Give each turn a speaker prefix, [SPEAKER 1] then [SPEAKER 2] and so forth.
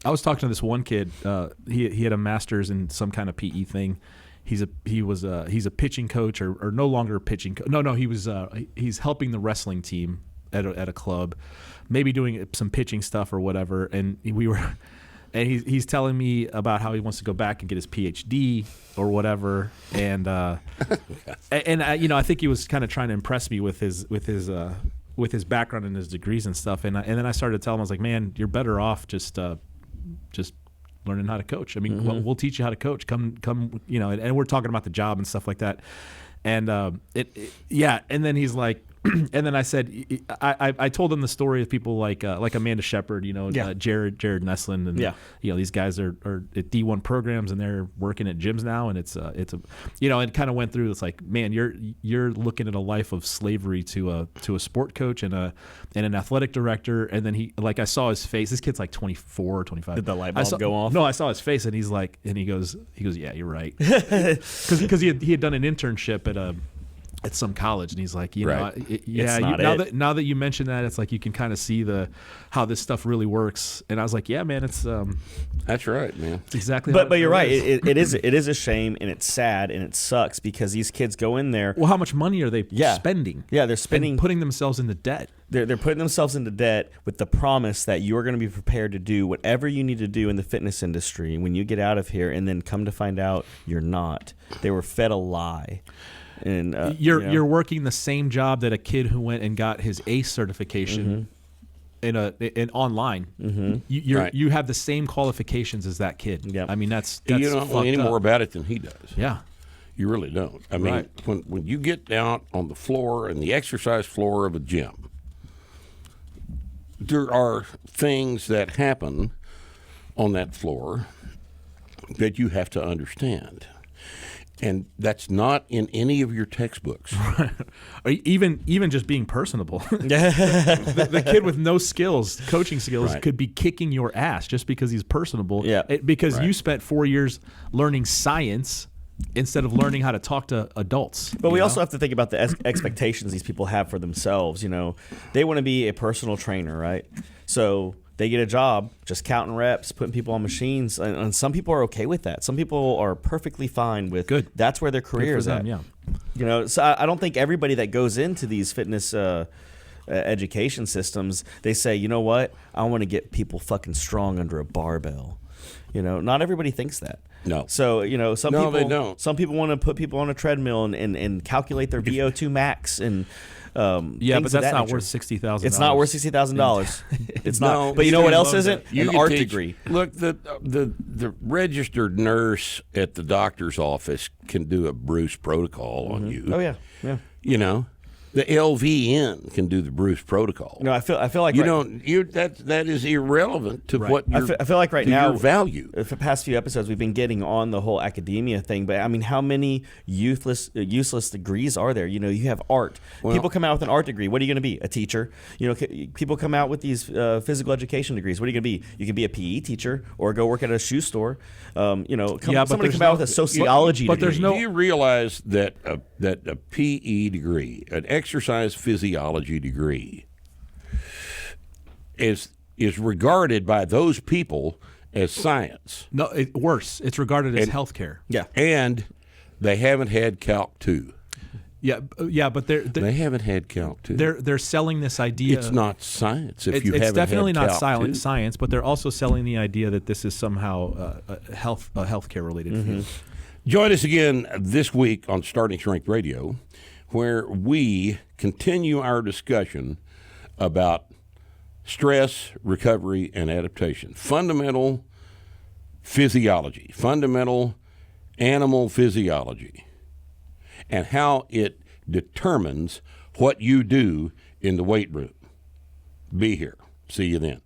[SPEAKER 1] I was talking to this one kid. He had a master's in some kind of PE thing. He's a pitching coach or no longer a pitching coach. No, he's helping the wrestling team at a club, maybe doing some pitching stuff or whatever. And he's telling me about how he wants to go back and get his PhD or whatever. And I think he was kind of trying to impress me with his background and his degrees and stuff. And then I started to tell him, I was like, man, you're better off just learning how to coach. I mean, we'll teach you how to coach. Come, and we're talking about the job and stuff like that. And and then he's like, and then I said, I told him the story of people like Amanda Shepard, Jared Neslin, and these guys are at D1 programs and they're working at gyms now, and it kind of went through. It's like, man, you're looking at a life of slavery to a sport coach and an athletic director, and then I saw his face. This kid's like 24 or 25.
[SPEAKER 2] Did the light bulb go off?
[SPEAKER 1] No, I saw his face, and he's like, and he goes, yeah, you're right, because he had done an internship at some college, and he's like, now that you mention that, it's like you can kind of see how this stuff really works. And I was like, yeah, man, it's
[SPEAKER 3] that's right, man.
[SPEAKER 1] It's exactly.
[SPEAKER 2] But you're right. It is a shame, and it's sad, and it sucks because these kids go in there.
[SPEAKER 1] Well, how much money are they spending?
[SPEAKER 2] Yeah, they're spending,
[SPEAKER 1] and putting themselves into debt.
[SPEAKER 2] They're putting themselves into debt with the promise that you're going to be prepared to do whatever you need to do in the fitness industry when you get out of here, and then come to find out you're not. They were fed a lie. And
[SPEAKER 1] you're working the same job that a kid who went and got his ACE certification in online.
[SPEAKER 2] Mm-hmm.
[SPEAKER 1] You have the same qualifications as that kid.
[SPEAKER 2] Yep.
[SPEAKER 1] I mean, that's
[SPEAKER 3] you don't know any more about it than he does.
[SPEAKER 1] Yeah,
[SPEAKER 3] you really don't. I mean, when you get down on the floor and the exercise floor of a gym, there are things that happen on that floor that you have to understand. And that's not in any of your textbooks.
[SPEAKER 1] Even just being personable. the kid with no skills, coaching skills, could be kicking your ass just because he's personable.
[SPEAKER 2] Yeah.
[SPEAKER 1] Because you spent 4 years learning science instead of learning how to talk to adults.
[SPEAKER 2] But we also have to think about the expectations these people have for themselves. They want to be a personal trainer, right? So they get a job just counting reps, putting people on machines, and some people are okay with that. Some people are perfectly fine with
[SPEAKER 1] good.
[SPEAKER 2] That's where their career is at.
[SPEAKER 1] Yeah.
[SPEAKER 2] So I don't think everybody that goes into these fitness education systems, they say, you know what, I want to get people fucking strong under a barbell. Not everybody thinks that.
[SPEAKER 3] No.
[SPEAKER 2] So
[SPEAKER 3] they don't.
[SPEAKER 2] Some people want to put people on a treadmill and calculate their VO2 max and.
[SPEAKER 1] But that's not worth $60,000.
[SPEAKER 2] It's not worth $60,000. It's not.
[SPEAKER 3] No,
[SPEAKER 2] but you know what else isn't? An art degree.
[SPEAKER 3] Look, the registered nurse at the doctor's office can do a Bruce protocol on you.
[SPEAKER 2] Oh yeah.
[SPEAKER 3] The LVN can do the Bruce protocol.
[SPEAKER 2] No, I feel like
[SPEAKER 3] that is irrelevant to what
[SPEAKER 2] I feel like right now
[SPEAKER 3] your value.
[SPEAKER 2] For the past few episodes, we've been getting on the whole academia thing, but I mean, how many useless degrees are there? You have art. People come out with an art degree. What are you going to be? A teacher? People come out with these physical education degrees. What are you going to be? You can be a PE teacher or go work at a shoe store. Somebody come out with a sociology degree.
[SPEAKER 3] Do you realize that a PE degree, an exercise physiology degree, is regarded by those people as science?
[SPEAKER 1] No, worse. It's regarded as healthcare.
[SPEAKER 2] Yeah,
[SPEAKER 3] and they haven't had Calc 2.
[SPEAKER 1] Yeah, but
[SPEAKER 3] they haven't had Calc 2.
[SPEAKER 1] They're selling this idea.
[SPEAKER 3] It's not science.
[SPEAKER 1] It's definitely not science, but they're also selling the idea that this is somehow a healthcare related field.
[SPEAKER 3] Join us again this week on Starting Strength Radio, where we continue our discussion about stress, recovery, and adaptation. Fundamental physiology, fundamental animal physiology, and how it determines what you do in the weight room. Be here. See you then.